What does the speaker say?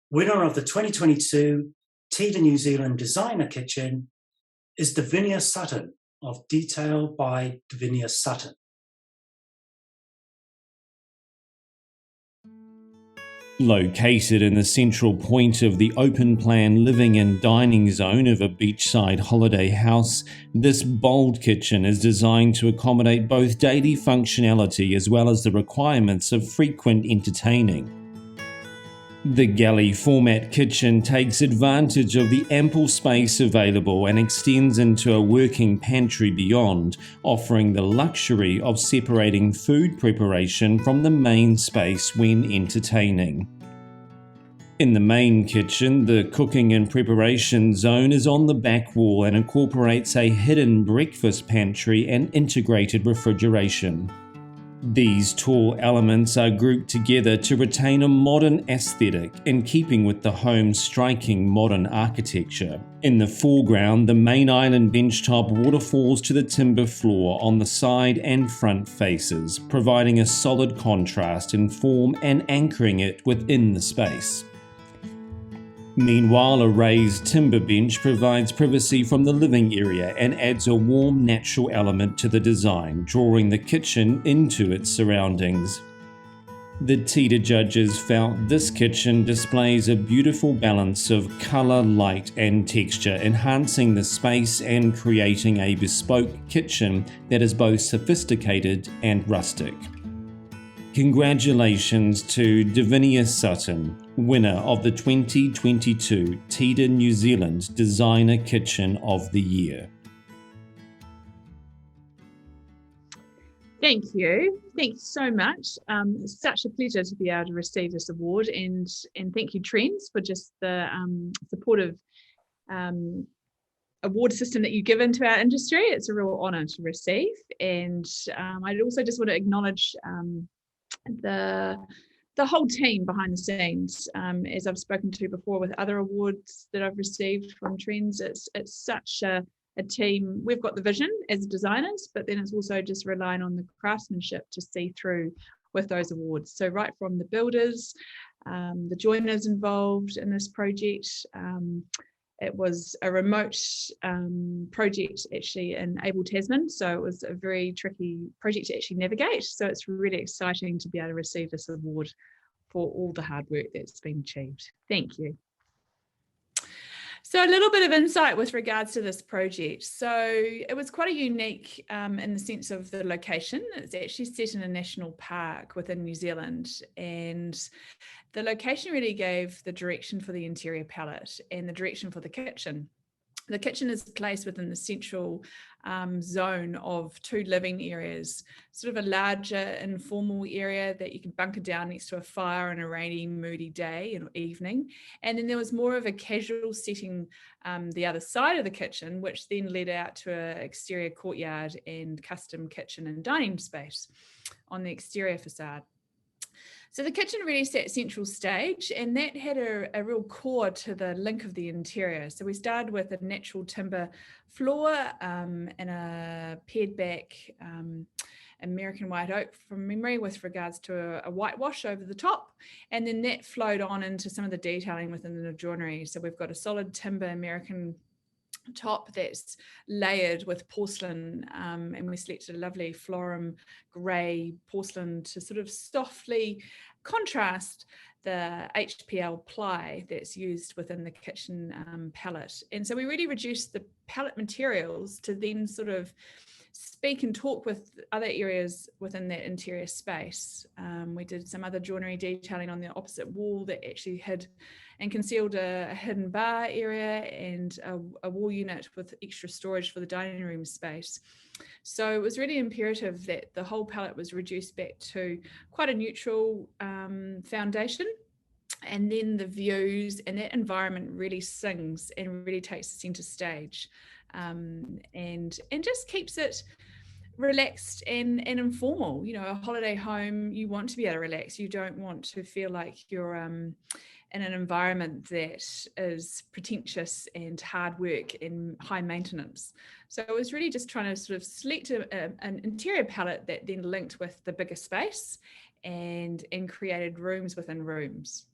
Winner of the 2022 TIDA New Zealand Designer Kitchen is Davinia Sutton of Detail by Davinia Sutton. Located in the central point of the open-plan living and dining zone of a beachside holiday house, this bold kitchen is designed to accommodate both daily functionality as well as the requirements of frequent entertaining. The galley format kitchen takes advantage of the ample space available and extends into a working pantry beyond, offering the luxury of separating food preparation from the main space when entertaining. In the main kitchen, the cooking and preparation zone is on the back wall and incorporates a hidden breakfast pantry and integrated refrigeration. These tall elements are grouped together to retain a modern aesthetic in keeping with the home's striking modern architecture. In the foreground, the main island benchtop waterfalls to the timber floor on the side and front faces, providing a solid contrast in form and anchoring it within the space. Meanwhile, a raised timber bench provides privacy from the living area and adds a warm natural element to the design, drawing the kitchen into its surroundings. The TIDA judges felt this kitchen displays a beautiful balance of colour, light and texture, enhancing the space and creating a bespoke kitchen that is both sophisticated and rustic. Congratulations to Davinia Sutton, winner of the 2022 TIDA New Zealand Designer Kitchen of the Year. Thank you. Thanks so much. It's such a pleasure to be able to receive this award, and thank you, Trends, for just the supportive award system that you give into our industry. It's a real honour to receive, and I also just want to acknowledge the whole team behind the scenes. As I've spoken to before with other awards that I've received from Trends, it's such a team. We've got the vision as designers, but then it's also just relying on the craftsmanship to see through with those awards. So right from the builders, the joiners involved in this project. It was a remote project actually in Abel, Tasman, so it was a very tricky project to actually navigate. So it's really exciting to be able to receive this award for all the hard work that's been achieved. Thank you. So a little bit of insight with regards to this project. So it was quite a unique in the sense of the location. It's actually set in a national park within New Zealand, and the location really gave the direction for the interior palette and the direction for the kitchen. The kitchen is placed within the central zone of two living areas, sort of a larger informal area that you can bunker down next to a fire on a rainy, moody day or evening. And then there was more of a casual setting the other side of the kitchen, which then led out to an exterior courtyard and custom kitchen and dining space on the exterior facade. So the kitchen really set central stage, and that had a real core to the link of the interior. So we started with a natural timber floor and a pared back American white oak from memory with regards to a whitewash over the top. And then that flowed on into some of the detailing within the joinery. So we've got a solid timber American top that's layered with porcelain, and we selected a lovely florum grey porcelain to sort of softly contrast the HPL ply that's used within the kitchen palette. And so we really reduced the palette materials to then sort of speak and talk with other areas within that interior space. We did some other joinery detailing on the opposite wall that actually hid and concealed a hidden bar area and a wall unit with extra storage for the dining room space. So it was really imperative that the whole palette was reduced back to quite a neutral foundation. And then the views and that environment really sings and really takes the center stage, and just keeps it relaxed and informal. You know, a holiday home, you want to be able to relax. You don't want to feel like you're in an environment that is pretentious and hard work and high maintenance. So it was really just trying to sort of select an interior palette that then linked with the bigger space and created rooms within rooms.